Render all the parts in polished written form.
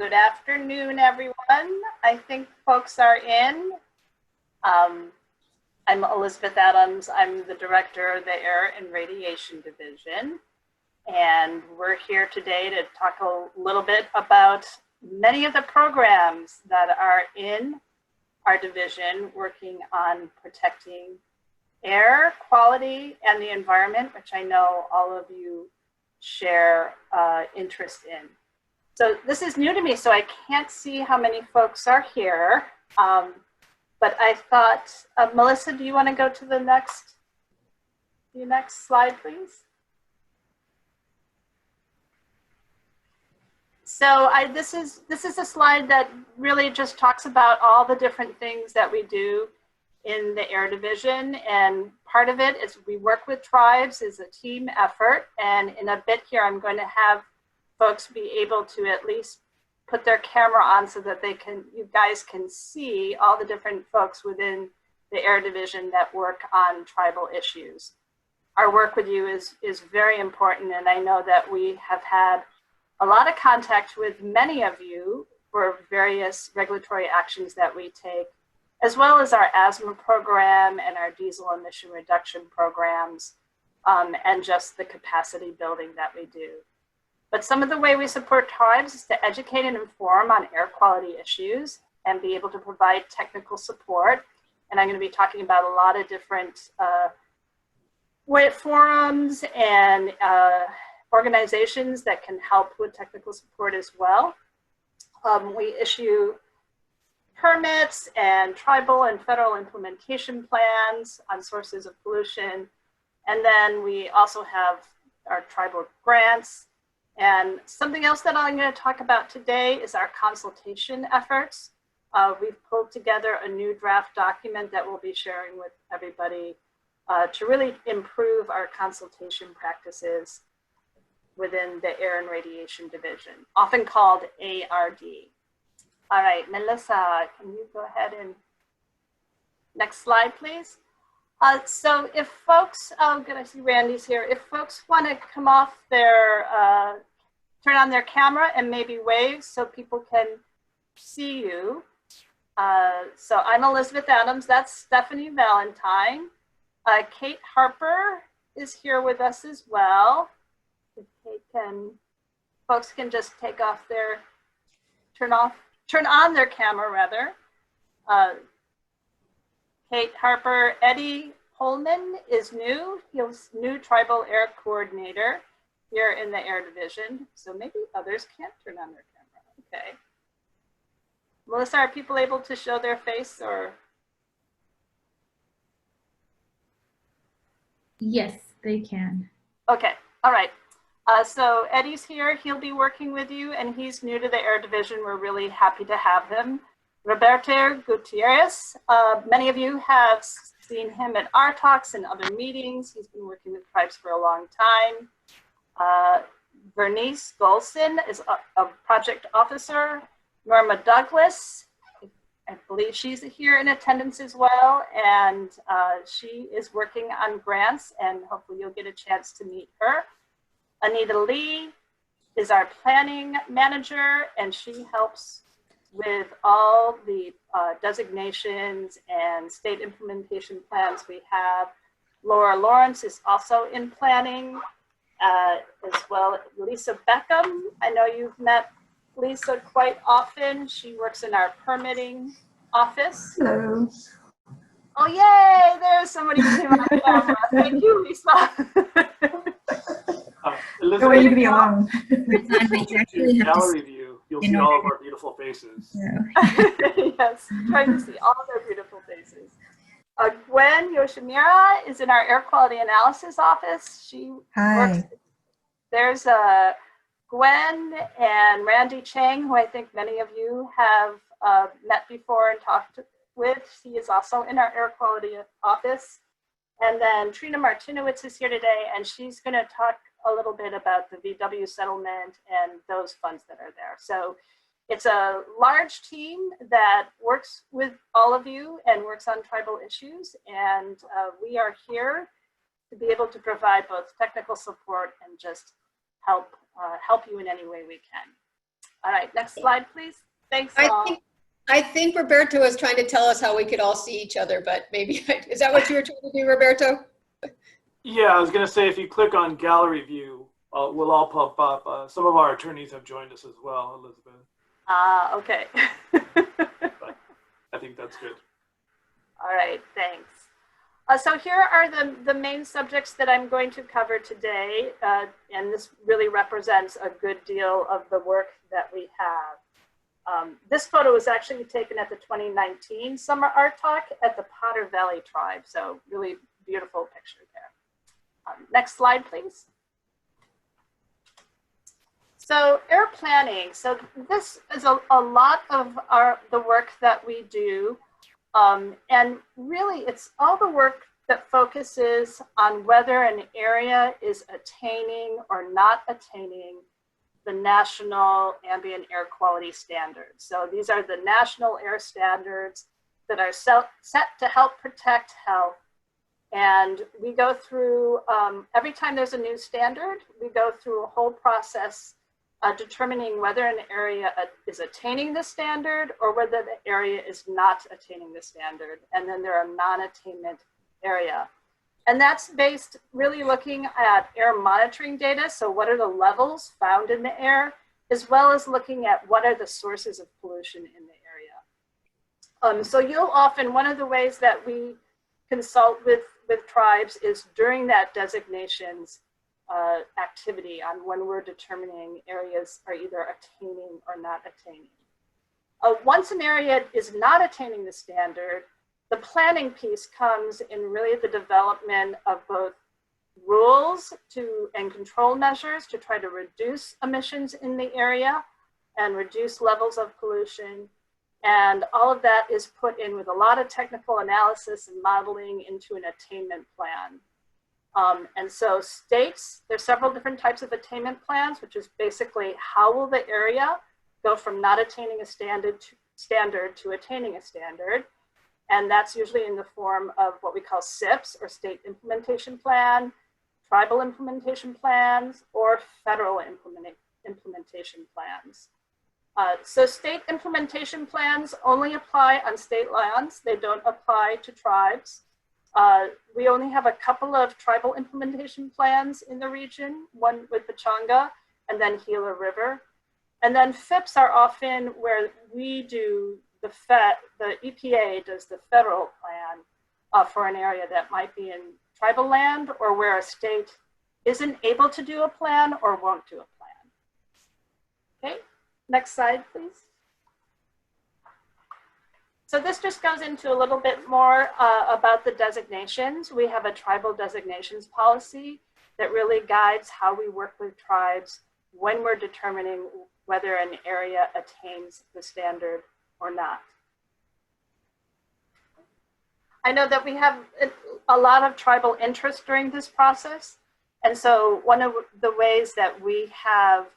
Good afternoon, everyone. I think folks are in. I'm Elizabeth Adams. I'm the director of the Air and Radiation Division. And we're here today to talk a little bit about many of the programs that are in our division working on protecting air quality and the environment, which I know all of you share interest in. So this is new to me, so I can't see how many folks are here. But I thought, Melissa, do you want to go to the next slide, please? So this is a slide that really just talks about all the different things that we do in the Air Division, and part of it is we work with tribes as a team effort. And in a bit here, I'm going to have folks be able to at least put their camera on so that you guys can see all the different folks within the Air Division that work on tribal issues. Our work with you is very important, and I know that we have had a lot of contact with many of you for various regulatory actions that we take, as well as our asthma program and our diesel emission reduction programs, and just the capacity building that we do. But some of the way we support tribes is to educate and inform on air quality issues and be able to provide technical support. And I'm going to be talking about a lot of different forums and organizations that can help with technical support as well. We issue permits and tribal and federal implementation plans on sources of pollution. And then we also have our tribal grants. And something else that I'm going to talk about today is our consultation efforts. We've pulled together a new draft document that we'll be sharing with everybody to really improve our consultation practices within the Air and Radiation Division, often called ARD. All right, Melissa, can you go ahead and next slide, please? So if folks, oh good, I see Randy's here. If folks want to come off their, turn on their camera and maybe wave so people can see you. So I'm Elizabeth Adams, that's Stephanie Valentine. Kate Harper is here with us as well. If folks can just take off their, turn on their camera rather. Kate Harper. Eddie Holman is new. He's new Tribal Air Coordinator here in the Air Division. So maybe others can't turn on their camera. Okay. Melissa, are people able to show their face or? Yes, they can. Okay. All right. So Eddie's here. He'll be working with you, and he's new to the Air Division. We're really happy to have him. Roberto Gutierrez, many of you have seen him at our talks and other meetings. He's been working with tribes for a long time. Bernice Golson is a project officer. Norma Douglas, I believe she's here in attendance as well, and she is working on grants, and hopefully you'll get a chance to meet her. Anita Lee is our planning manager, and she helps with all the designations and state implementation plans we have. Laura Lawrence is also in planning, as well. Lisa Beckham, I know you've met Lisa quite often. She works in our permitting office. Hello. Oh, yay, there's somebody who came on camera. Thank you, Lisa. Don't leave me alone. Gallery view, you'll see all of our beautiful faces. Yes, trying to see all their beautiful faces. Gwen Yoshimura is in our air quality analysis office. She works. There's Gwen and Randy Chang, who I think many of you have met before and talked with. She is also in our air quality office. And then Trina Martinowitz is here today, and she's going to talk a little bit about the VW settlement and those funds that are there. So it's a large team that works with all of you and works on tribal issues. And we are here to be able to provide both technical support and just help you in any way we can. All right, next slide, please. Thanks I all. think Roberto was trying to tell us how we could all see each other, but maybe, is that what you were trying to do, Roberto? Yeah, I was going to say, if you click on gallery view, we'll all pop up. Some of our attorneys have joined us as well, Elizabeth. Okay. But I think that's good. All right, thanks. So here are the main subjects that I'm going to cover today, and this really represents a good deal of the work that we have. This photo was actually taken at the 2019 Summer Art Talk at the Potter Valley Tribe, so really beautiful picture there. Next slide, please. So air planning. So this is a lot of the work that we do. And really, it's all the work that focuses on whether an area is attaining or not attaining the national ambient air quality standards. So these are the national air standards that are set to help protect health. And we go through, every time there's a new standard, we go through a whole process determining whether an area is attaining the standard or whether the area is not attaining the standard. And then there are non-attainment area. And that's based really looking at air monitoring data. So what are the levels found in the air, as well as looking at what are the sources of pollution in the area. So you'll often, one of the ways that we consult with tribes is during that designations activity on when we're determining areas are either attaining or not attaining. Once an area is not attaining the standard, the planning piece comes in really the development of both rules and control measures to try to reduce emissions in the area and reduce levels of pollution. And all of that is put in with a lot of technical analysis and modeling into an attainment plan. And so states, there's several different types of attainment plans, which is basically how will the area go from not attaining a standard to attaining a standard. And that's usually in the form of what we call SIPs, or state implementation plan, tribal implementation plans, or federal implementation plans. So state implementation plans only apply on state lands. They don't apply to tribes. We only have a couple of tribal implementation plans in the region, one with the Changa and then Gila River. And then FIPs are often where we do the EPA does the federal plan for an area that might be in tribal land, or where a state isn't able to do a plan or won't do a plan. Okay, next slide, please. So this just goes into a little bit more about the designations. We have a tribal designations policy that really guides how we work with tribes when we're determining whether an area attains the standard or not. I know that we have a lot of tribal interest during this process. And so one of the ways that we have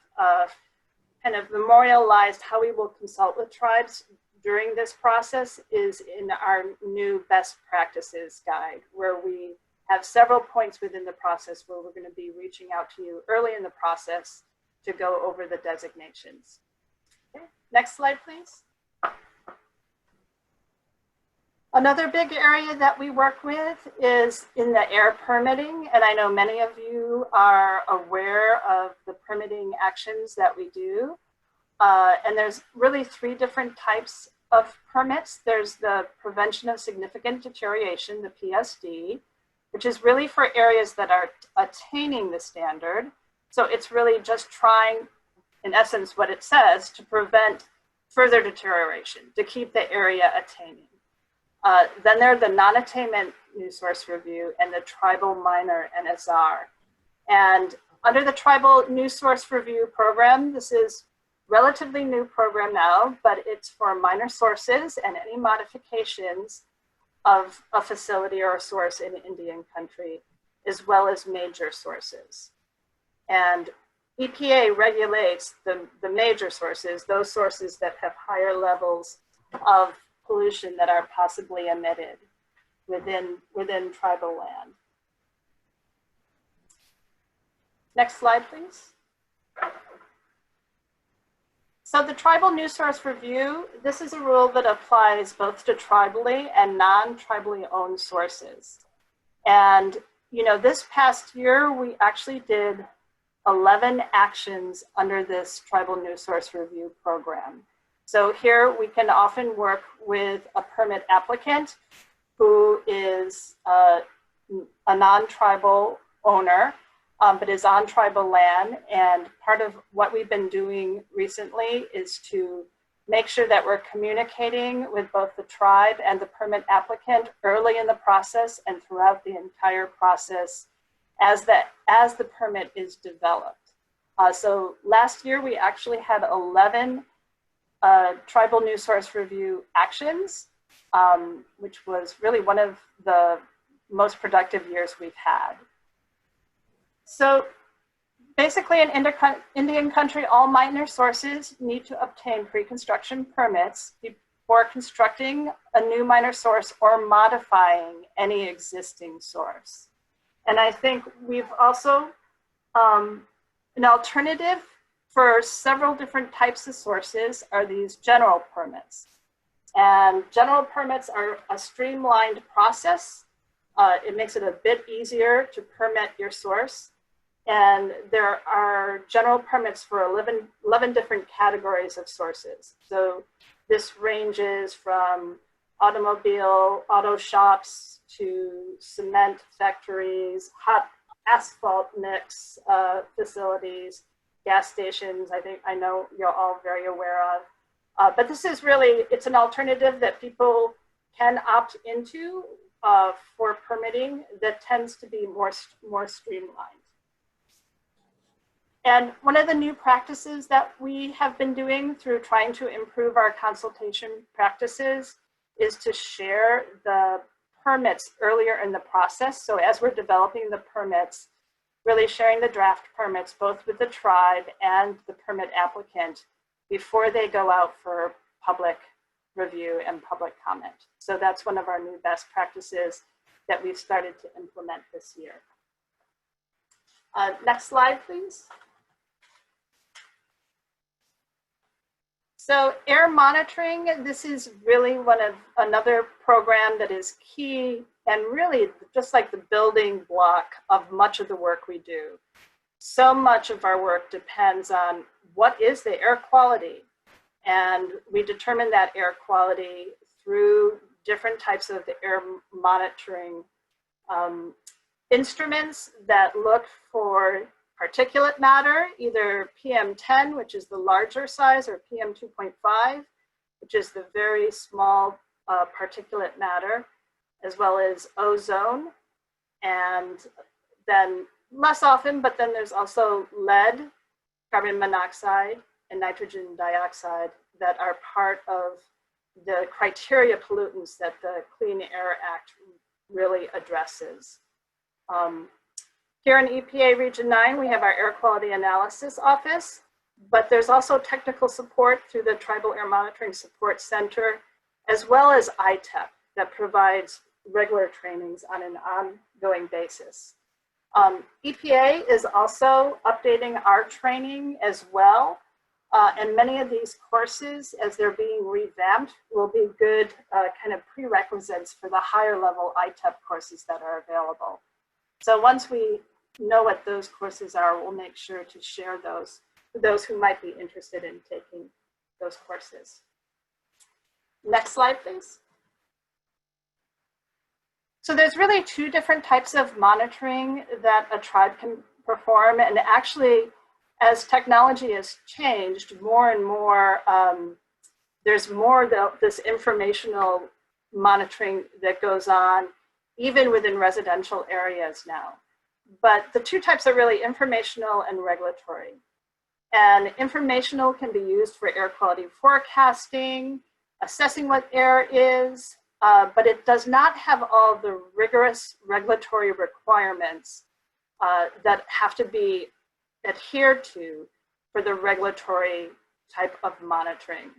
kind of memorialized how we will consult with tribes during this process is in our new best practices guide, where we have several points within the process where we're going to be reaching out to you early in the process to go over the designations. Okay. Next slide, please. Another big area that we work with is in the air permitting. And I know many of you are aware of the permitting actions that we do. And there's really 3 different types of permits. There's the prevention of significant deterioration, the PSD, which is really for areas that are attaining the standard. So it's really just trying, in essence, what it says, to prevent further deterioration, to keep the area attaining. Then there are the non-attainment new source review and the tribal minor NSR. And under the tribal new source review program, this is relatively new program now, but it's for minor sources and any modifications of a facility or a source in Indian country, as well as major sources. And EPA regulates the major sources, those sources that have higher levels of pollution that are possibly emitted within tribal land. Next slide, please. So the tribal new source review, this is a rule that applies both to tribally and non-tribally owned sources. And, this past year, we actually did 11 actions under this tribal new source review program. So here we can often work with a permit applicant who is a non-tribal owner, but is on tribal land. And part of what we've been doing recently is to make sure that we're communicating with both the tribe and the permit applicant early in the process and throughout the entire process as the permit is developed. So last year we actually had 11 tribal new source review actions, which was really one of the most productive years we've had. So basically in Indian country, all minor sources need to obtain pre-construction permits before constructing a new minor source or modifying any existing source. And I think we've also, an alternative for several different types of sources are these general permits. And general permits are a streamlined process. It makes it a bit easier to permit your source. And there are general permits for 11 different categories of sources. So this ranges from auto shops to cement factories, hot asphalt mix facilities, gas stations, I know you're all very aware of. But this is really, it's an alternative that people can opt into for permitting that tends to be more streamlined. And one of the new practices that we have been doing through trying to improve our consultation practices is to share the permits earlier in the process. So as we're developing the permits, really sharing the draft permits both with the tribe and the permit applicant before they go out for public review and public comment. So that's one of our new best practices that we've started to implement this year. Next slide, please. So air monitoring, this is really another program that is key and really just like the building block of much of the work we do. So much of our work depends on what is the air quality. And we determine that air quality through different types of air monitoring instruments that look for particulate matter, either PM10, which is the larger size, or PM2.5, which is the very small particulate matter, as well as ozone. And then less often, but then there's also lead, carbon monoxide, and nitrogen dioxide that are part of the criteria pollutants that the Clean Air Act really addresses. Here in EPA Region 9, we have our Air Quality Analysis Office, but there's also technical support through the Tribal Air Monitoring Support Center, as well as ITEP that provides regular trainings on an ongoing basis. EPA is also updating our training as well, and many of these courses, as they're being revamped, will be good kind of prerequisites for the higher level ITEP courses that are available. So once we know what those courses are, we'll make sure to share those with those who might be interested in taking those courses. Next slide, please. So there's really two different types of monitoring that a tribe can perform. And actually, as technology has changed more and more, there's more this informational monitoring that goes on even within residential areas now. But the two types are really informational and regulatory. And informational can be used for air quality forecasting, assessing what air is, but it does not have all the rigorous regulatory requirements that have to be adhered to for the regulatory type of monitoring.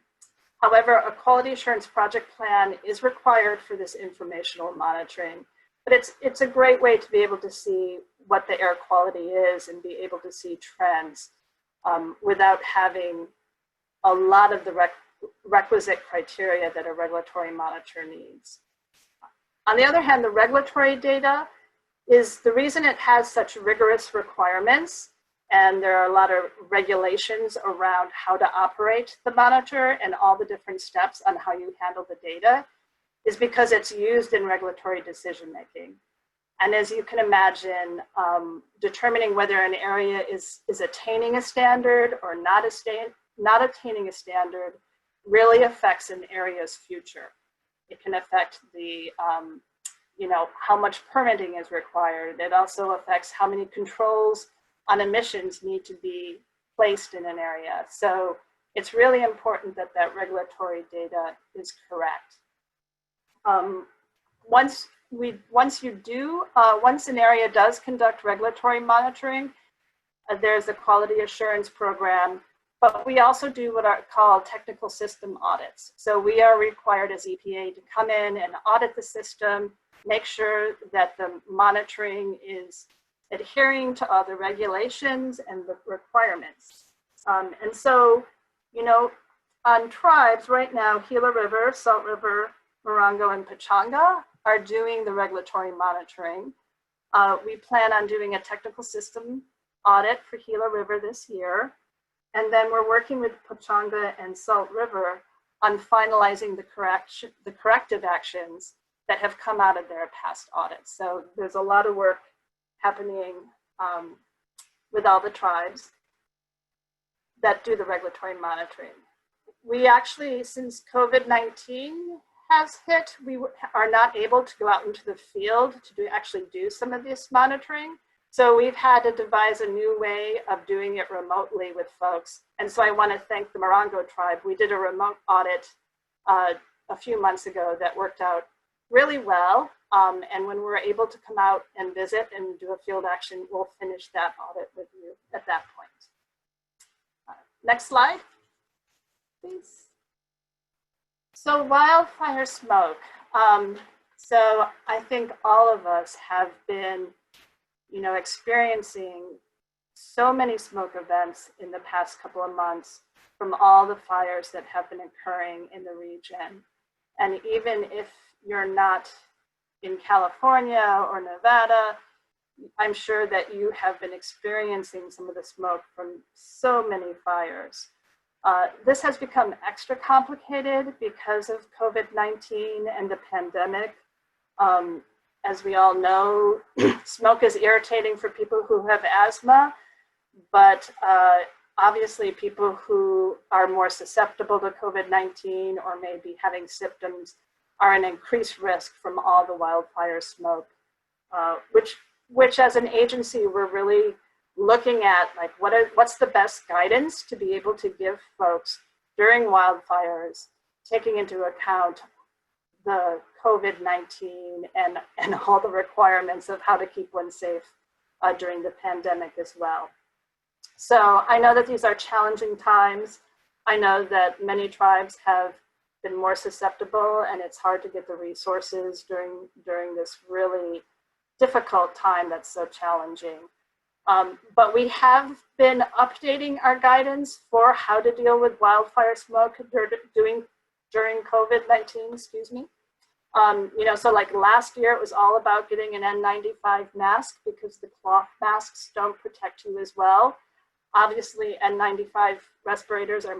However, a quality assurance project plan is required for this informational monitoring, but it's a great way to be able to see what the air quality is and be able to see trends without having a lot of the requisite criteria that a regulatory monitor needs. On the other hand, the regulatory data is the reason it has such rigorous requirements, and there are a lot of regulations around how to operate the monitor and all the different steps on how you handle the data, is because it's used in regulatory decision-making. And as you can imagine, determining whether an area is attaining a standard or not attaining a standard really affects an area's future. It can affect the, how much permitting is required. It also affects how many controls on emissions need to be placed in an area. So it's really important that that regulatory data is correct. Once an area does conduct regulatory monitoring, there's a quality assurance program, but we also do what are called technical system audits. So we are required as EPA to come in and audit the system, make sure that the monitoring is adhering to all the regulations and the requirements. And so, on tribes right now, Gila River, Salt River, Morongo, and Pechanga are doing the regulatory monitoring. We plan on doing a technical system audit for Gila River this year. And then we're working with Pechanga and Salt River on finalizing the corrective actions that have come out of their past audits. So there's a lot of work happening with all the tribes that do the regulatory monitoring. We actually, since COVID-19 has hit, we are not able to go out into the field to actually do some of this monitoring. So we've had to devise a new way of doing it remotely with folks. And so I want to thank the Morongo tribe. We did a remote audit a few months ago that worked out really well. And when we're able to come out and visit and do a field action, we'll finish that audit with you at that point. Next slide, please. So wildfire smoke. So I think all of us have been, experiencing so many smoke events in the past couple of months from all the fires that have been occurring in the region. And even if you're not in California or Nevada, I'm sure that you have been experiencing some of the smoke from so many fires. This has become extra complicated because of COVID-19 and the pandemic. As we all know, smoke is irritating for people who have asthma, but obviously people who are more susceptible to COVID-19 or may be having symptoms are an increased risk from all the wildfire smoke, which as an agency, we're really looking at like what's the best guidance to be able to give folks during wildfires, taking into account the COVID-19 and all the requirements of how to keep one safe during the pandemic as well. So I know that these are challenging times. I know that many tribes have been more susceptible, and it's hard to get the resources during this really difficult time that's so challenging. But we have been updating our guidance for how to deal with wildfire smoke during COVID-19, excuse me. So like last year, it was all about getting an N95 mask because the cloth masks don't protect you as well. Obviously, N95 respirators are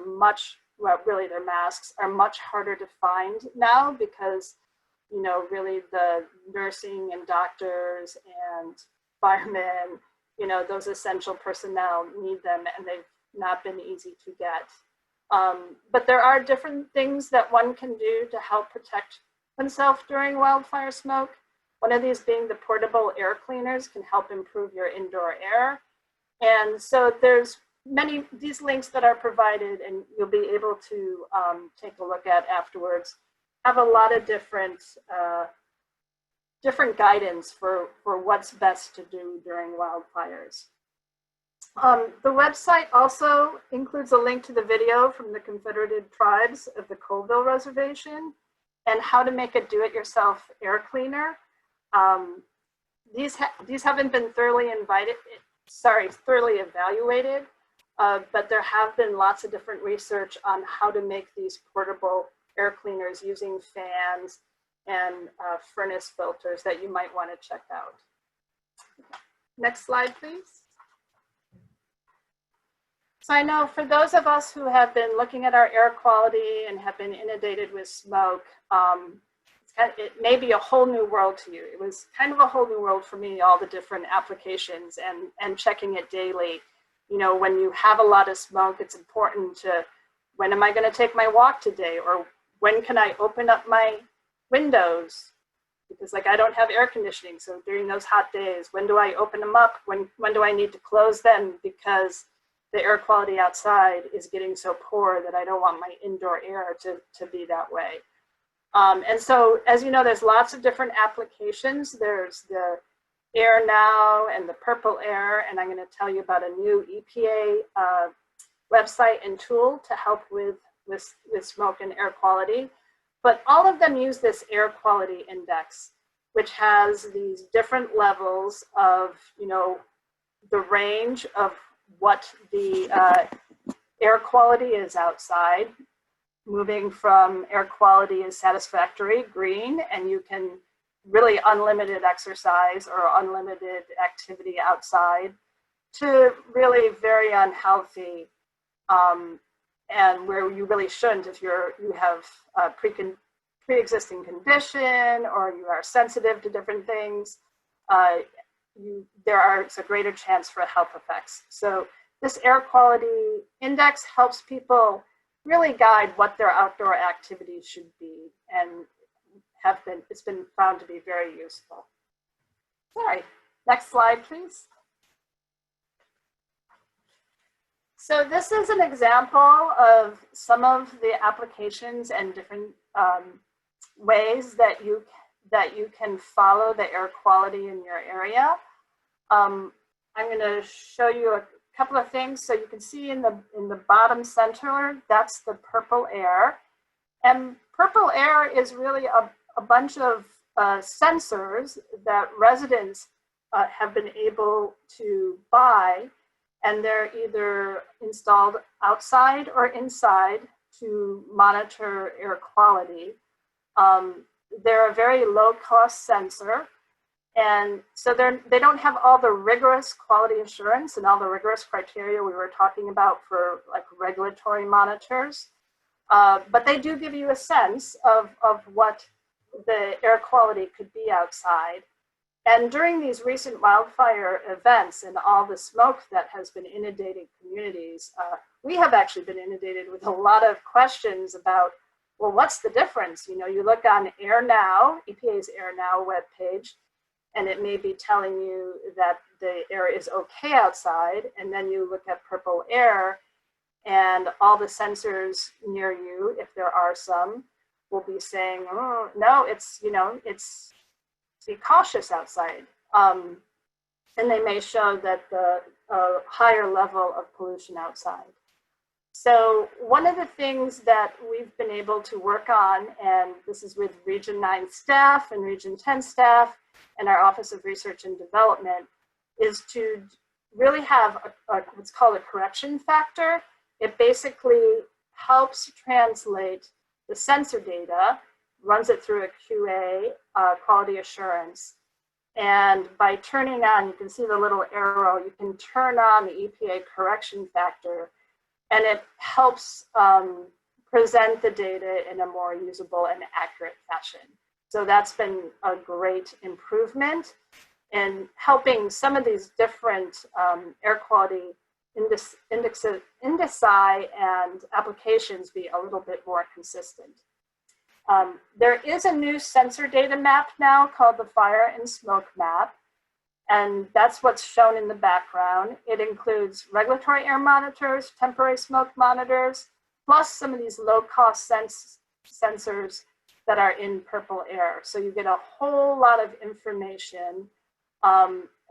really their masks are much harder to find now because, really the nursing and doctors and firemen, those essential personnel need them, and they've not been easy to get. But there are different things that one can do to help protect oneself during wildfire smoke. One of these being the portable air cleaners can help improve your indoor air. And so there's these links that are provided, and you'll be able to take a look at afterwards, have a lot of different guidance for what's best to do during wildfires. The website also includes a link to the video from the Confederated Tribes of the Colville Reservation and how to make a do-it-yourself air cleaner. These haven't been thoroughly evaluated, but there have been lots of different research on how to make these portable air cleaners using fans and furnace filters that you might want to check out. Next slide, please. So I know for those of us who have been looking at our air quality and have been inundated with smoke, it may be a whole new world to you. It was kind of a whole new world for me, all the different applications and checking it daily. You know, when you have a lot of smoke, it's important to, when am I going to take my walk today? Or when can I open up my windows? Because like I don't have air conditioning, so during those hot days, when do I open them up? When do I need to close them? Because the air quality outside is getting so poor that I don't want my indoor air to be that way. And so, as you know, there's lots of different applications. There's the Air Now and the Purple Air, and I'm going to tell you about a new EPA website and tool to help with smoke and air quality. But all of them use this air quality index, which has these different levels of, you know, the range of what the air quality is outside, moving from air quality is satisfactory, green, and you can really unlimited exercise or unlimited activity outside, to really very unhealthy, and where you really shouldn't if you have a pre-existing condition or you are sensitive to different things. There's a greater chance for health effects. So this air quality index helps people really guide what their outdoor activities should be, and it's been found to be very useful. Sorry, next slide, please. So this is an example of some of the applications and different ways that you can follow the air quality in your area. I'm going to show you a couple of things. So you can see in the bottom center, that's the purple air. And purple air is really a bunch of sensors that residents have been able to buy, and they're either installed outside or inside to monitor air quality. They're a very low-cost sensor, and so they don't have all the rigorous quality assurance and all the rigorous criteria we were talking about for like regulatory monitors, but they do give you a sense of what the air quality could be outside. And during these recent wildfire events and all the smoke that has been inundating communities, we have actually been inundated with a lot of questions about, well, what's the difference? You know, you look on Air Now, EPA's Air Now webpage, and it may be telling you that the air is okay outside, and then you look at purple air, and all the sensors near you, if there are some, will be saying, oh, no, it's, you know, it's, be cautious outside. And they may show that the higher level of pollution outside. So one of the things that we've been able to work on, and this is with Region 9 staff and Region 10 staff and our Office of Research and Development, is to really have what's called a correction factor. It basically helps translate the sensor data, runs it through a QA, quality assurance. And by turning on, you can see the little arrow, you can turn on the EPA correction factor, and it helps present the data in a more usable and accurate fashion. So that's been a great improvement in helping some of these different air quality indici and applications be a little bit more consistent. There is a new sensor data map now called the Fire and Smoke Map, and that's what's shown in the background. It includes regulatory air monitors, temporary smoke monitors, plus some of these low-cost sensors that are in purple air. So you get a whole lot of information,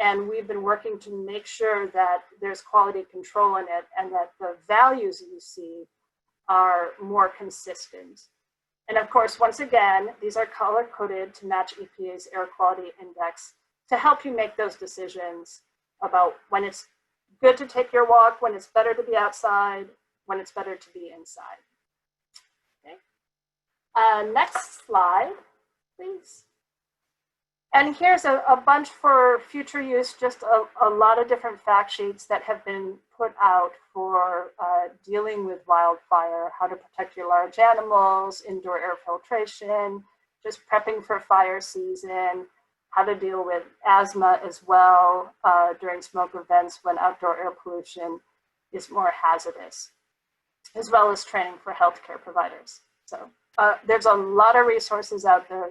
and we've been working to make sure that there's quality control in it and that the values you see are more consistent. And of course, once again, these are color-coded to match EPA's air quality index to help you make those decisions about when it's good to take your walk, when it's better to be outside, when it's better to be inside. Okay. Next slide, please. And here's a bunch for future use, just a lot of different fact sheets that have been put out for dealing with wildfire, how to protect your large animals, indoor air filtration, just prepping for fire season, how to deal with asthma as well during smoke events when outdoor air pollution is more hazardous, as well as training for healthcare providers. So there's a lot of resources out there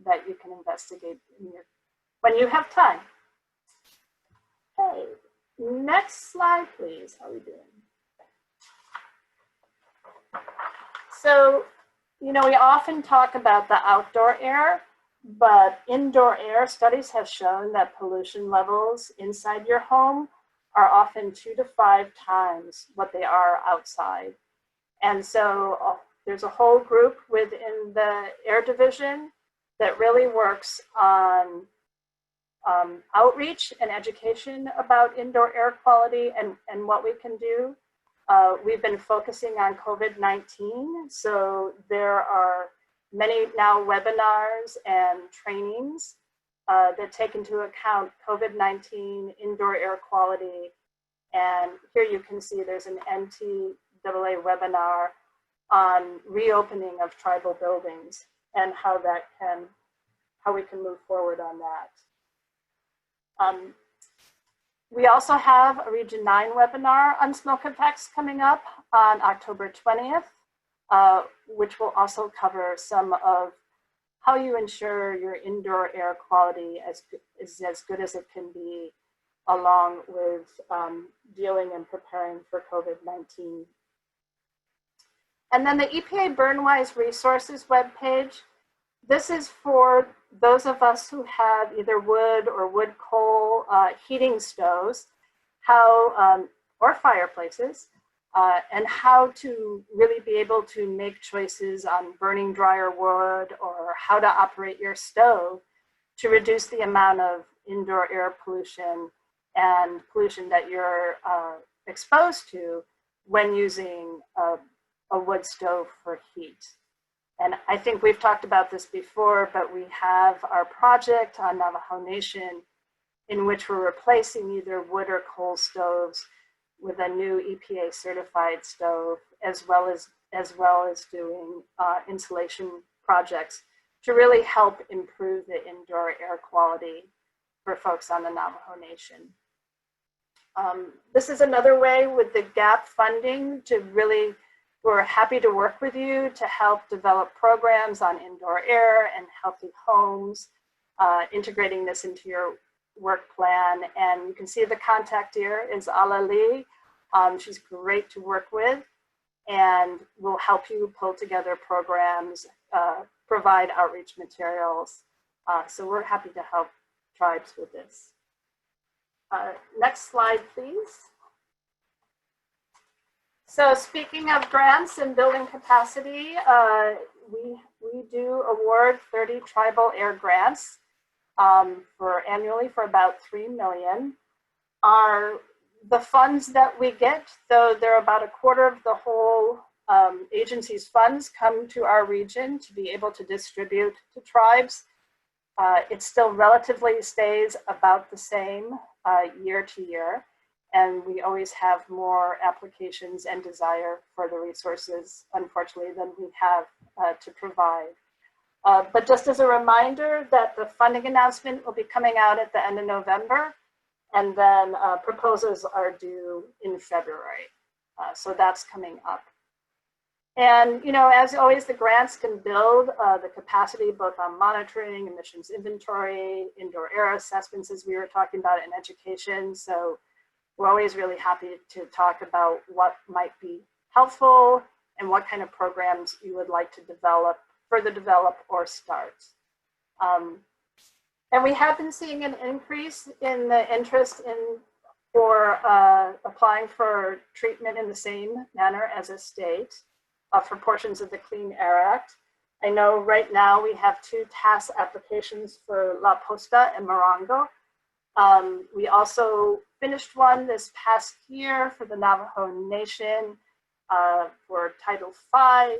that you can investigate when you have time. Okay, next slide, please. How are we doing? So, you know, we often talk about the outdoor air, but indoor air studies have shown that pollution levels inside your home are often 2 to 5 times what they are outside. And so there's a whole group within the Air Division that really works on outreach and education about indoor air quality and what we can do. We've been focusing on COVID-19, so there are many now webinars and trainings that take into account COVID-19, indoor air quality, and here you can see there's an NTAA webinar on reopening of tribal buildings and how we can move forward on that. We also have a Region 9 webinar on smoke effects coming up on October 20th, which will also cover some of how you ensure your indoor air quality is as good as it can be, along with dealing and preparing for COVID-19. And then the EPA BurnWise Resources webpage. This is for those of us who have either wood or wood coal heating stoves, or fireplaces, and how to really be able to make choices on burning drier wood or how to operate your stove to reduce the amount of indoor air pollution and pollution that you're exposed to when using a wood stove for heat. And I think we've talked about this before, but we have our project on Navajo Nation in which we're replacing either wood or coal stoves with a new EPA certified stove, as well as doing insulation projects to really help improve the indoor air quality for folks on the Navajo Nation. This is another way with the GAP funding to really, we're happy to work with you to help develop programs on indoor air and healthy homes, integrating this into your work plan. And you can see the contact here is Ala Lee. She's great to work with and will help you pull together programs, provide outreach materials. So we're happy to help tribes with this. Next slide, please. So speaking of grants and building capacity, we do award 30 tribal air grants annually for about $3 million. The funds that we get, though they're about a quarter of the whole agency's funds, come to our region to be able to distribute to tribes. It still relatively stays about the same year to year. And we always have more applications and desire for the resources, unfortunately, than we have to provide. But just as a reminder that the funding announcement will be coming out at the end of November, and then proposals are due in February. So that's coming up. And, you know, as always, the grants can build the capacity both on monitoring, emissions inventory, indoor air assessments, as we were talking about, in education. So we're always really happy to talk about what might be helpful and what kind of programs you would like to further develop or start. And we have been seeing an increase in the interest for applying for treatment in the same manner as a state for portions of the Clean Air Act. I know right now we have 2 TAS applications for La Posta and Morongo. We also finished one this past year for the Navajo Nation for Title V,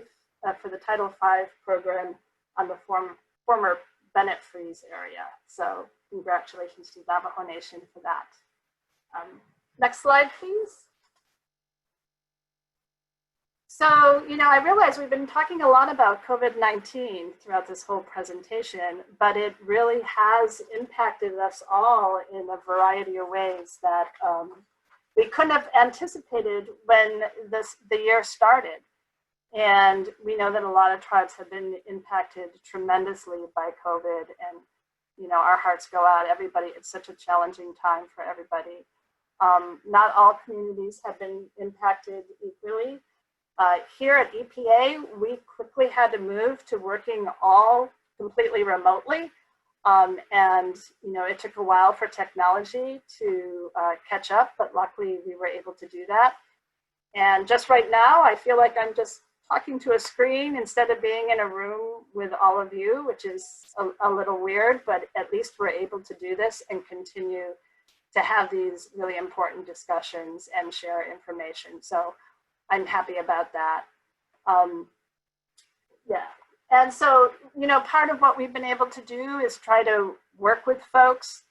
for the Title V program on the former Bennett Freeze area. So congratulations to Navajo Nation for that. Next slide, please. So, you know, I realize we've been talking a lot about COVID-19 throughout this whole presentation, but it really has impacted us all in a variety of ways that we couldn't have anticipated when the year started. And we know that a lot of tribes have been impacted tremendously by COVID, and, you know, our hearts go out. Everybody, it's such a challenging time for everybody. Not all communities have been impacted equally. Here at EPA, we quickly had to move to working all completely remotely. And, you know, it took a while for technology to catch up, but luckily we were able to do that. And just right now, I feel like I'm just talking to a screen instead of being in a room with all of you, which is a little weird, but at least we're able to do this and continue to have these really important discussions and share information. So I'm happy about that. Yeah, and so, you know, part of what we've been able to do is try to work with folks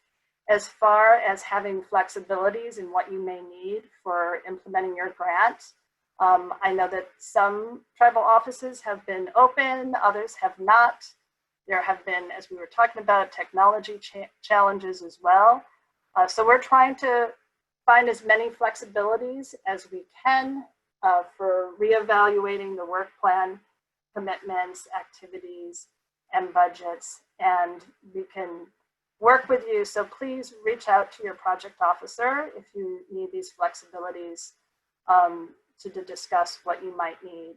as far as having flexibilities in what you may need for implementing your grant. I know that some tribal offices have been open, others have not. There have been, as we were talking about, technology challenges as well. So we're trying to find as many flexibilities as we can for reevaluating the work plan, commitments, activities, and budgets. And we can work with you. So please reach out to your project officer if you need these flexibilities to discuss what you might need.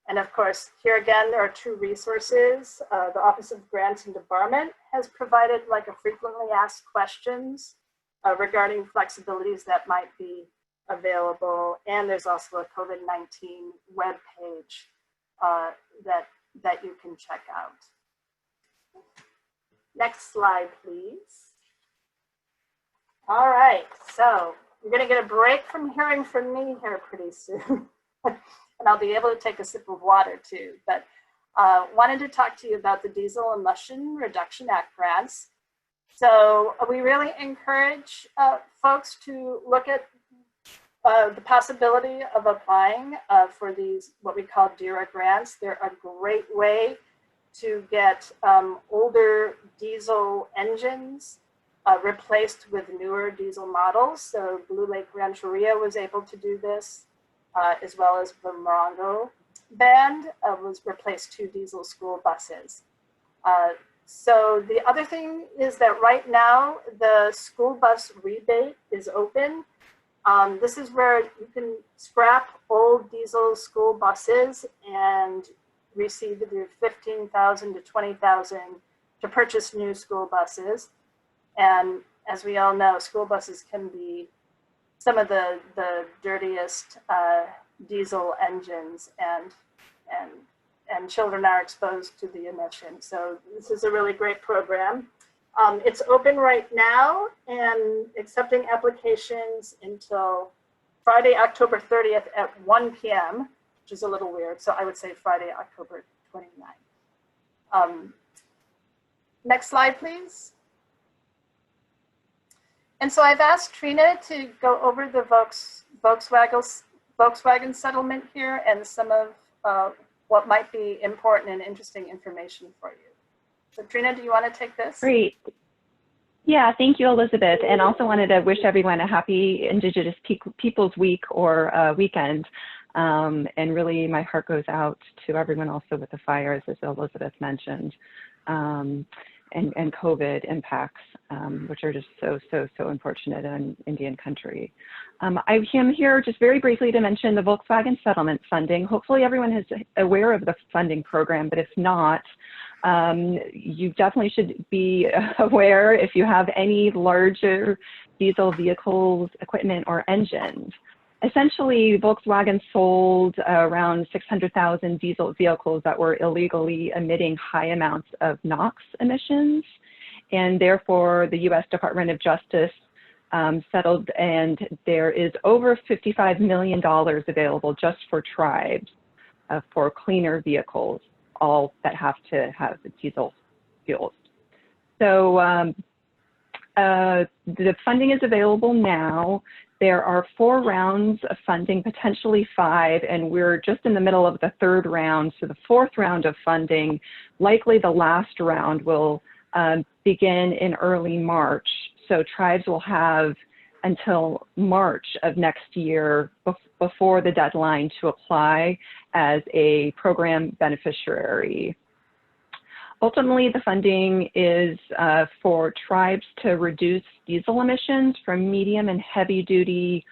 And of course, here again, there are two resources. The Office of Grants and Debarment has provided like a frequently asked questions regarding flexibilities that might be available. And there's also a COVID-19 webpage that you can check out. Next slide, please. All right, so you're gonna get a break from hearing from me here pretty soon. And I'll be able to take a sip of water too. But wanted to talk to you about the Diesel Emission Reduction Act grants. So we really encourage folks to look at the possibility of applying for these, what we call DERA grants. They're a great way to get older diesel engines replaced with newer diesel models. So Blue Lake Rancheria was able to do this, as well as the Morongo Band was replaced 2 diesel school buses. So the other thing is that right now the school bus rebate is open. This is where you can scrap old diesel school buses and receive either $15,000 to $20,000 to purchase new school buses. And as we all know, school buses can be some of the dirtiest diesel engines, and children are exposed to the emission. So this is a really great program. It's open right now and accepting applications until Friday, October 30th at 1 p.m., which is a little weird. So I would say Friday, October 29th. Next slide, please. And so I've asked Trina to go over the Volkswagen settlement here and some of what might be important and interesting information for you. So Trina, do you want to take this? Great. Yeah, thank you, Elizabeth. And also wanted to wish everyone a happy Indigenous Peoples Week or weekend. And really my heart goes out to everyone also with the fires, as Elizabeth mentioned, and COVID impacts, which are just so unfortunate in Indian country. I am here just very briefly to mention the Volkswagen Settlement funding. Hopefully everyone is aware of the funding program, but if not, you definitely should be aware if you have any larger diesel vehicles, equipment, or engines. Essentially, Volkswagen sold around 600,000 diesel vehicles that were illegally emitting high amounts of NOx emissions. and therefore the US Department of Justice settled, and there is over $55 million available just for tribes for cleaner vehicles, all that have to have diesel fuels. So the funding is available now. There are 4 rounds of funding, potentially 5, and we're just in the middle of the 3rd round. So the 4th round of funding, likely the last round, will begin in early March. So tribes will have until March of next year before the deadline to apply as a program beneficiary. Ultimately, the funding is for tribes to reduce diesel emissions from medium and heavy duty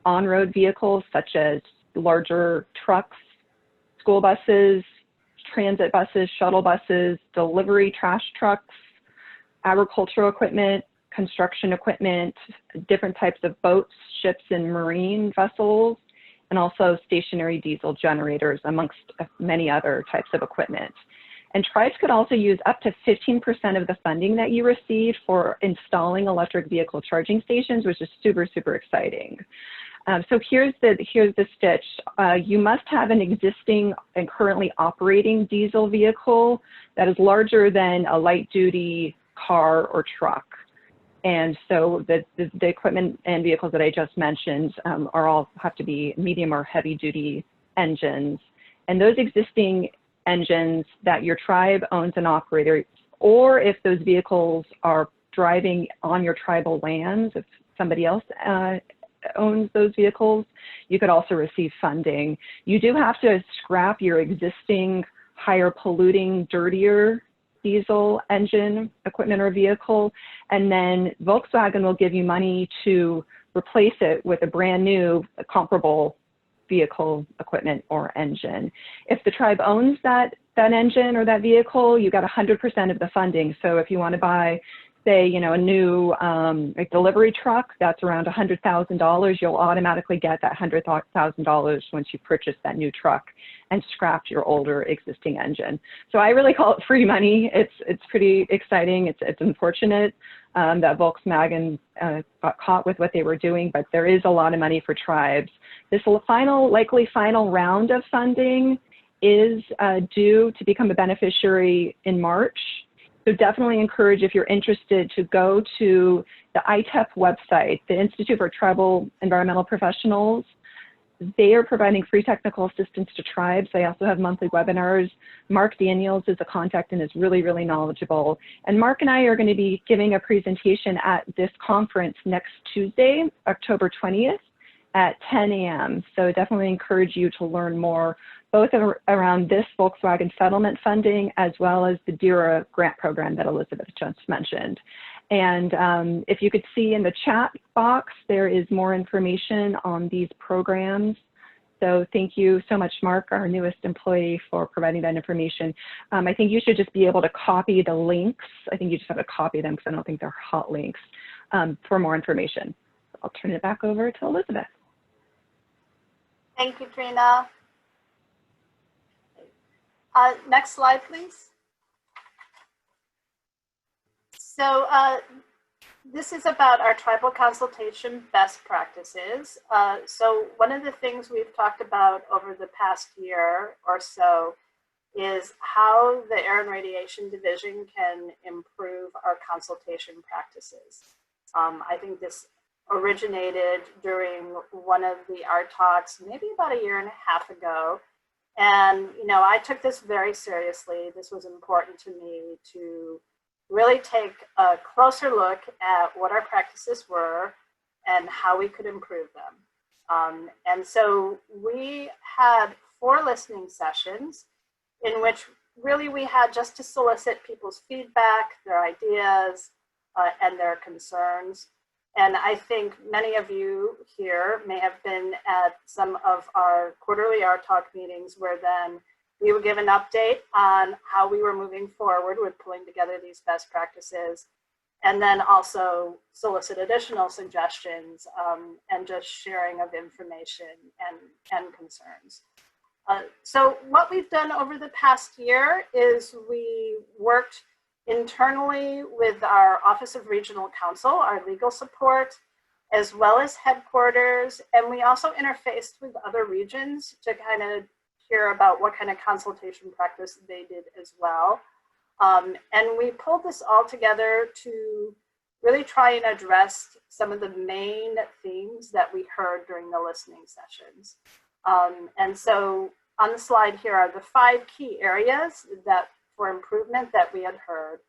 on-road vehicles such as larger trucks, school buses, transit buses, shuttle buses, delivery trash trucks, agricultural equipment, construction equipment, different types of boats, ships, and marine vessels, and also stationary diesel generators, amongst many other types of equipment. And tribes could also use up to 15% of the funding that you receive for installing electric vehicle charging stations, which is super, super exciting. So here's the stitch. You must have an existing and currently operating diesel vehicle that is larger than a light duty car or truck. And so the equipment and vehicles that I just mentioned are all have to be medium or heavy duty engines. And those existing engines that your tribe owns and operates, or if those vehicles are driving on your tribal lands, if somebody else owns those vehicles, you could also receive funding. You do have to scrap your existing higher polluting, dirtier diesel engine, equipment, or vehicle, and then Volkswagen will give you money to replace it with a brand new comparable vehicle, equipment, or engine. If the tribe owns that engine or that vehicle, you got 100% of the funding. So if you want to buy, say, a new delivery truck that's around $100,000, you'll automatically get that $100,000 once you purchase that new truck and scrap your older existing engine. So I really call it free money. It's pretty exciting. It's unfortunate that Volkswagen got caught with what they were doing, but there is a lot of money for tribes. This likely final round of funding is due to become a beneficiary in March. So definitely encourage, if you're interested, to go to the ITEP website, the Institute for Tribal Environmental Professionals. They are providing free technical assistance to tribes. They also have monthly webinars. Mark Daniels is a contact and is really, really knowledgeable. And Mark and I are going to be giving a presentation at this conference next Tuesday, October 20th at 10 a.m. So definitely encourage you to learn more, both around this Volkswagen Settlement funding as well as the DERA grant program that Elizabeth just mentioned. And if you could see in the chat box, there is more information on these programs. So thank you so much, Mark, our newest employee, for providing that information. I think you should just be able to copy the links. I think you just have to copy them because I don't think they're hot links for more information. I'll turn it back over to Elizabeth. Thank you, Trina. Next slide, please. So this is about our tribal consultation best practices. So one of the things we've talked about over the past year or so is how the Air and Radiation Division can improve our consultation practices. I think this originated during one of the art talks, maybe about a year and a half ago. And, I took this very seriously. This was important to me to really take a closer look at what our practices were and how we could improve them. And so we had 4 listening sessions in which really we had just to solicit people's feedback, their ideas, and their concerns. And I think many of you here may have been at some of our quarterly art talk meetings where then we would give an update on how we were moving forward with pulling together these best practices, and then also solicit additional suggestions and just sharing of information and concerns. So what we've done over the past year is we worked internally with our Office of Regional Counsel, our legal support, as well as headquarters. And we also interfaced with other regions to kind of hear about what kind of consultation practice they did as well. And we pulled this all together to really try and address some of the main themes that we heard during the listening sessions. And so on the slide here are the 5 key areas that for improvement that we had heard.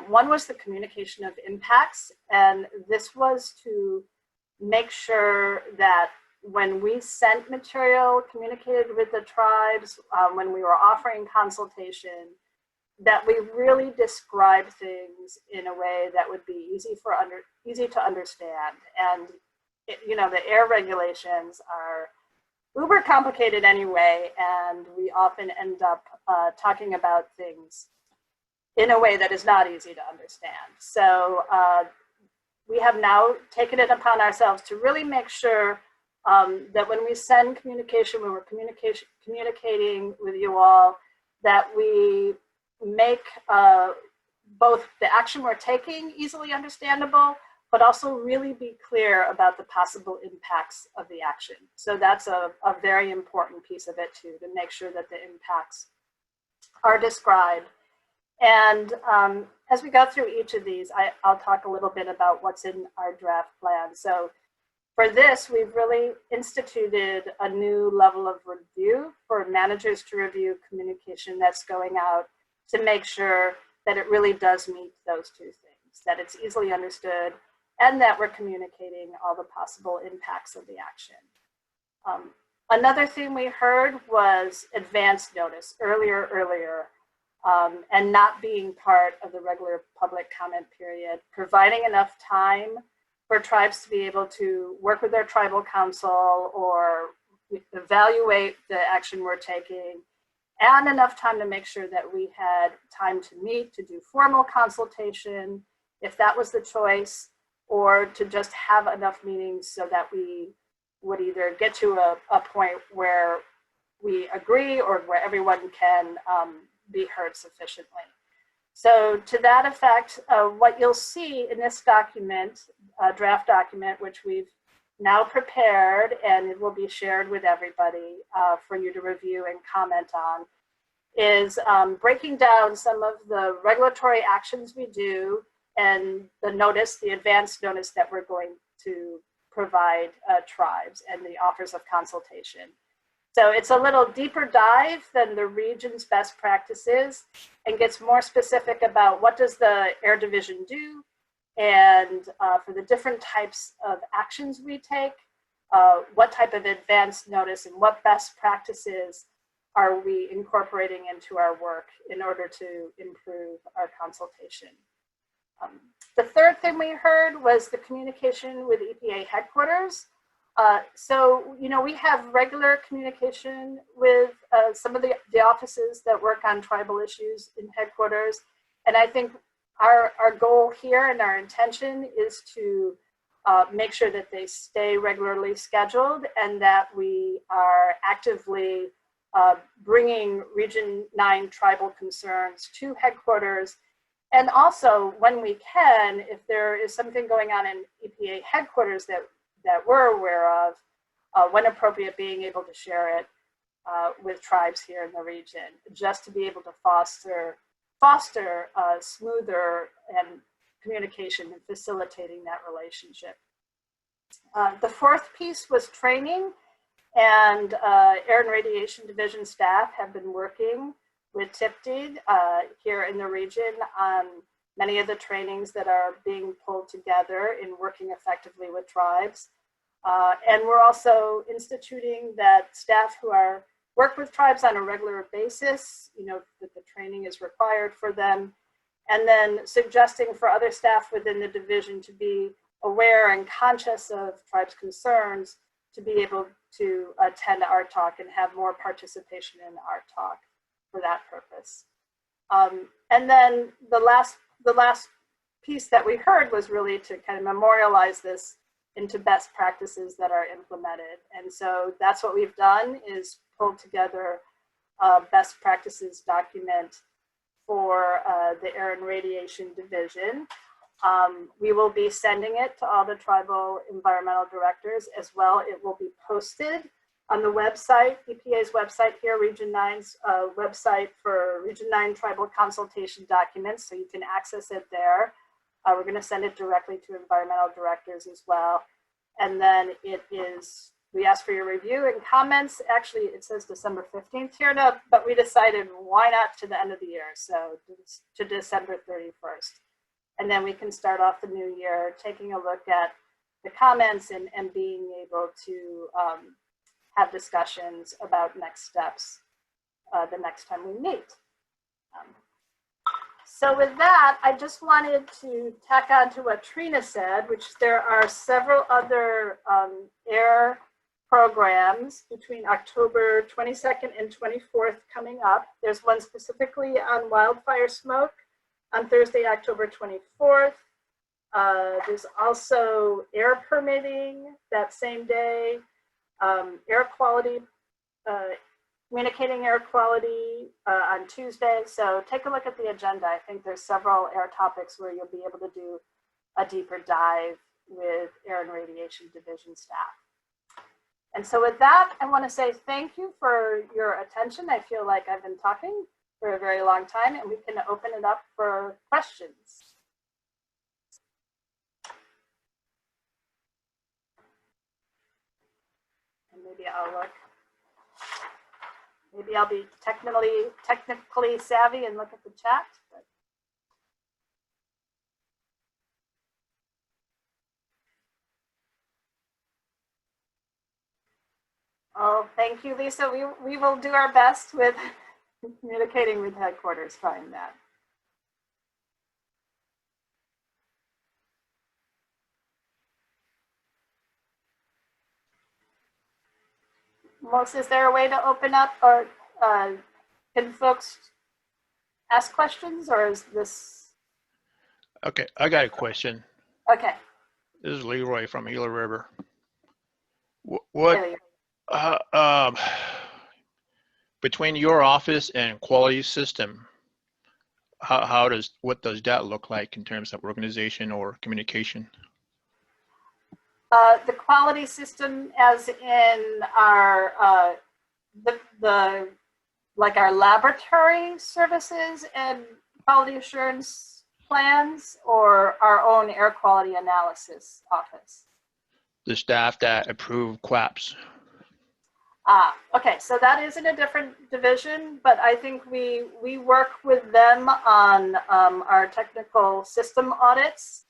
One was the communication of impacts, and this was to make sure that when we sent material communicated with the tribes, when we were offering consultation, that we really describe things in a way that would be easy to understand. And the air regulations are uber complicated anyway, and we often end up talking about things in a way that is not easy to understand. So we have now taken it upon ourselves to really make sure that when we send communication, when we're communicating with you all, that we make both the action we're taking easily understandable, but also really be clear about the possible impacts of the action. So that's a very important piece of it too, to make sure that the impacts are described. And as we go through each of these, I'll talk a little bit about what's in our draft plan. So for this, we've really instituted a new level of review for managers to review communication that's going out to make sure that it really does meet those 2 things, that it's easily understood and that we're communicating all the possible impacts of the action. Another thing we heard was advance notice, earlier, and not being part of the regular public comment period, providing enough time for tribes to be able to work with their tribal council or evaluate the action we're taking, and enough time to make sure that we had time to meet, to do formal consultation, if that was the choice, or to just have enough meetings so that we would either get to a point where we agree or where everyone can be heard sufficiently. So to that effect, what you'll see in this document, draft document, which we've now prepared and it will be shared with everybody for you to review and comment on, is breaking down some of the regulatory actions we do and the notice, the advance notice that we're going to provide tribes and the offers of consultation. So it's a little deeper dive than the region's best practices and gets more specific about what does the Air Division do, and for the different types of actions we take, what type of advance notice and what best practices are we incorporating into our work in order to improve our consultation. The third thing we heard was the communication with EPA headquarters. So, we have regular communication with some of the offices that work on tribal issues in headquarters. And I think our goal here and our intention is to make sure that they stay regularly scheduled and that we are actively bringing Region 9 tribal concerns to headquarters. And also, when we can, if there is something going on in EPA headquarters that we're aware of, when appropriate, being able to share it with tribes here in the region, just to be able to foster smoother and communication and facilitating that relationship. The fourth piece was training, and Air and Radiation Division staff have been working with TIPD here in the region on many of the trainings that are being pulled together in working effectively with tribes. And we're also instituting that staff who work with tribes on a regular basis, that the training is required for them, and then suggesting for other staff within the division to be aware and conscious of tribes' concerns to be able to attend our talk and have more participation in our talk for that purpose. And then the last piece that we heard was really to kind of memorialize this into best practices that are implemented. And so that's what we've done, is pulled together a best practices document for the Air and Radiation Division. We will be sending it to all the tribal environmental directors as well. It will be posted on the website, EPA's website here, Region 9's website for Region 9 tribal consultation documents, so you can access it there. We're going to send it directly to environmental directors as well. And then we ask for your review and comments. Actually, it says December 15th here, but we decided why not to the end of the year, so to December 31st. And then we can start off the new year taking a look at the comments and being able to have discussions about next steps the next time we meet. So with that, I just wanted to tack on to what Trina said, which there are several other air programs between October 22nd and 24th coming up. There's one specifically on wildfire smoke on Thursday, October 24th. There's also air permitting that same day, air quality, communicating air quality on Tuesday. So take a look at the agenda. I think there's several air topics where you'll be able to do a deeper dive with Air and Radiation Division staff. And so with that, I want to say thank you for your attention. I feel like I've been talking for a very long time, and we can open it up for questions. And maybe I'll be technically savvy and look at the chat. But oh, thank you, Lisa. We will do our best with communicating with headquarters, trying that. Most, is there a way to open up, or can folks ask questions, or is this? Okay, I got a question. Okay. This is Leroy from Gila River. Between your office and quality system, what does that look like in terms of organization or communication? The quality system, as in our like our laboratory services and quality assurance plans, or our own air quality analysis office? The staff that approve QAPs. Okay, so that is in a different division, but I think we work with them on our technical system audits.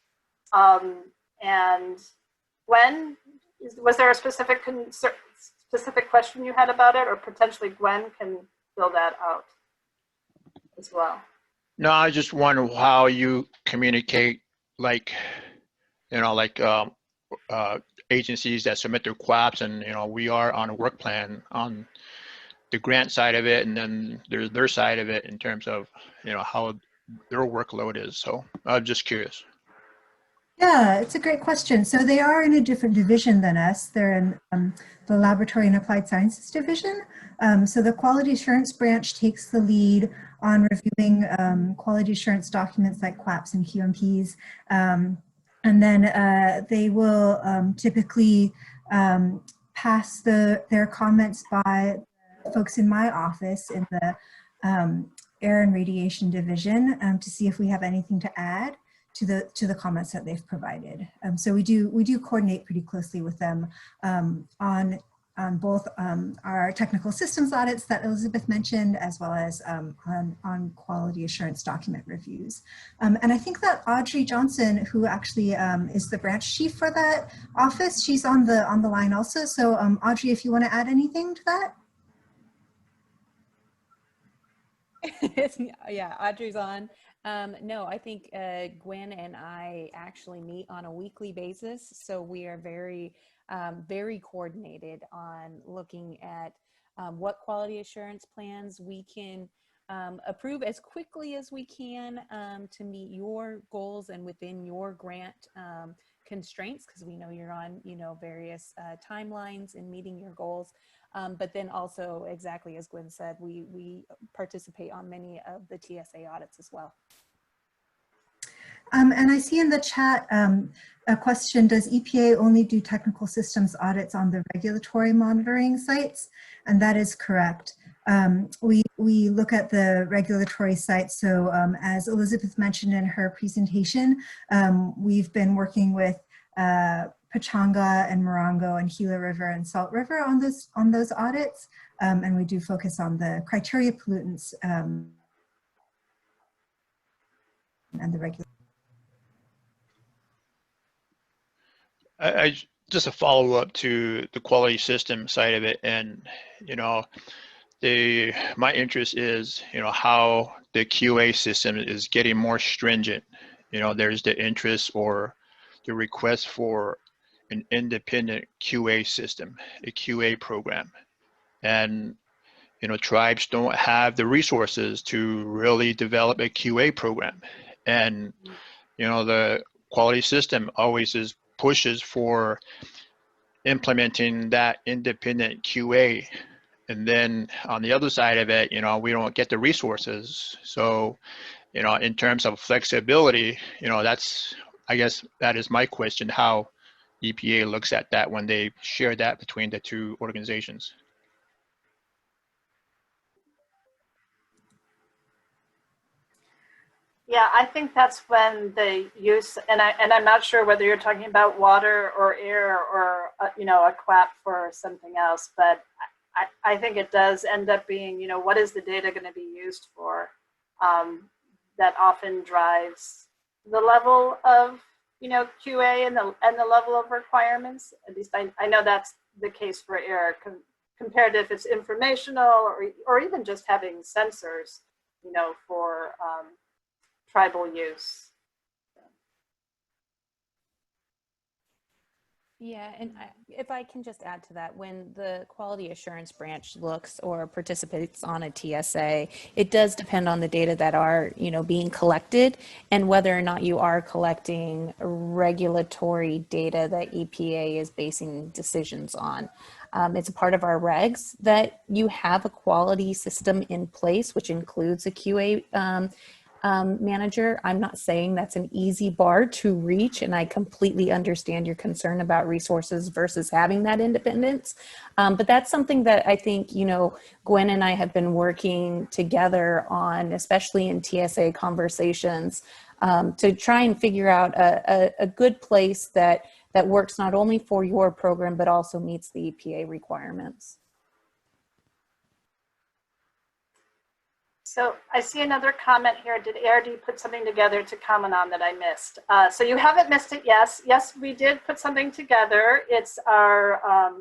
And Gwen, was there a specific question you had about it, or potentially Gwen can fill that out as well? No, I just wonder how you communicate, like, agencies that submit their QAPs, and we are on a work plan on the grant side of it, and then there's their side of it in terms of how their workload is. So I'm just curious. Yeah, it's a great question. So they are in a different division than us. They're in the Laboratory and Applied Sciences division. So the quality assurance branch takes the lead on reviewing quality assurance documents like QAPs and QMPs. And then they will typically pass their comments by folks in my office in the Air and Radiation Division to see if we have anything to add to the comments that they've provided. So we do coordinate pretty closely with them on both our technical systems audits that Elizabeth mentioned, as well as on quality assurance document reviews. And I think that Audrey Johnson, who actually is the branch chief for that office, she's on the line also. So Audrey, if you want to add anything to that. Yeah, Audrey's on. No, I think Gwen and I actually meet on a weekly basis, so we are very coordinated on looking at what quality assurance plans we can approve as quickly as we can to meet your goals and within your grant constraints, because we know you're on, you know, various timelines in meeting your goals. But then also, exactly as Gwen said, we participate on many of the TSA audits as well. And I see in the chat a question, does EPA only do technical systems audits on the regulatory monitoring sites? And that is correct. We look at the regulatory sites. So as Elizabeth mentioned in her presentation, we've been working with Pechanga and Morongo and Gila River and Salt River on those audits. And we do focus on the criteria pollutants and the regulatory. I just a follow up to the quality system side of it, and you know, my interest is, you know, how the QA system is getting more stringent. You know, there's the interest or the request for an independent QA system, a QA program, and you know, tribes don't have the resources to really develop a QA program, and you know, the quality system always pushes for implementing that independent QA. And then on the other side of it, you know, we don't get the resources. So, you know, in terms of flexibility, you know, I guess that is my question, how EPA looks at that when they share that between the two organizations. Yeah, I think that's when the use, and I'm not sure whether you're talking about water or air or you know, a QAP for something else, but I think it does end up being, you know, what is the data going to be used for? That often drives the level of, you know, QA and the level of requirements. At least I know that's the case for air, compared to if it's informational or even just having sensors, you know, for tribal use. Yeah, and if I can just add to that, when the quality assurance branch looks or participates on a TSA, it does depend on the data that are, you know, being collected and whether or not you are collecting regulatory data that EPA is basing decisions on. It's a part of our regs that you have a quality system in place, which includes a QA manager. I'm not saying that's an easy bar to reach, and I completely understand your concern about resources versus having that independence. But that's something that I think, you know, Gwen and I have been working together on, especially in TSA conversations, to try and figure out a good place that works not only for your program, but also meets the EPA requirements. So I see another comment here. Did ARD put something together to comment on that I missed? So you haven't missed it, yes. Yes, we did put something together. It's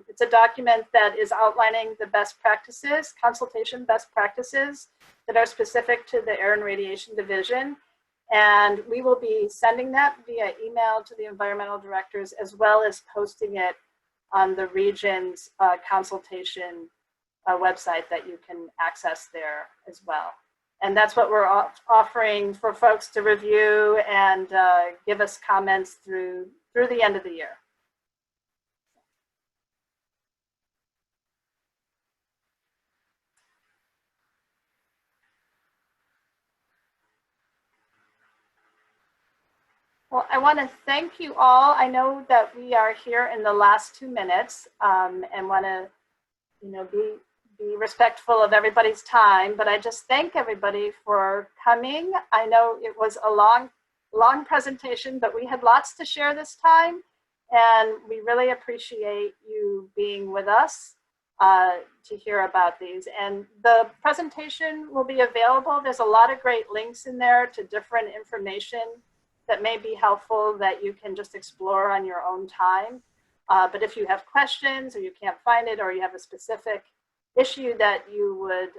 it's a document that is outlining the best practices, consultation best practices that are specific to the Air and Radiation Division. And we will be sending that via email to the environmental directors, as well as posting it on the region's consultation website that you can access there as well. And that's what we're offering for folks to review and give us comments through the end of the year. Well, I want to thank you all. I know that we are here in the last 2 minutes and want to, you know, be respectful of everybody's time, but I just thank everybody for coming. I know it was a long presentation, but we had lots to share this time, and we really appreciate you being with us to hear about these. And the presentation will be available. There's a lot of great links in there to different information that may be helpful that you can just explore on your own time. But if you have questions or you can't find it, or you have a specific issue that you would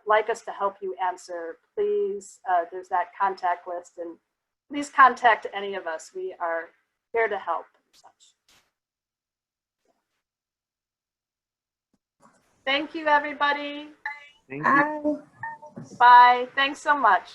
like us to help you answer, please, there's that contact list, and please contact any of us. We are here to help and such. Thank you, everybody. Thank you. Bye. Thanks so much.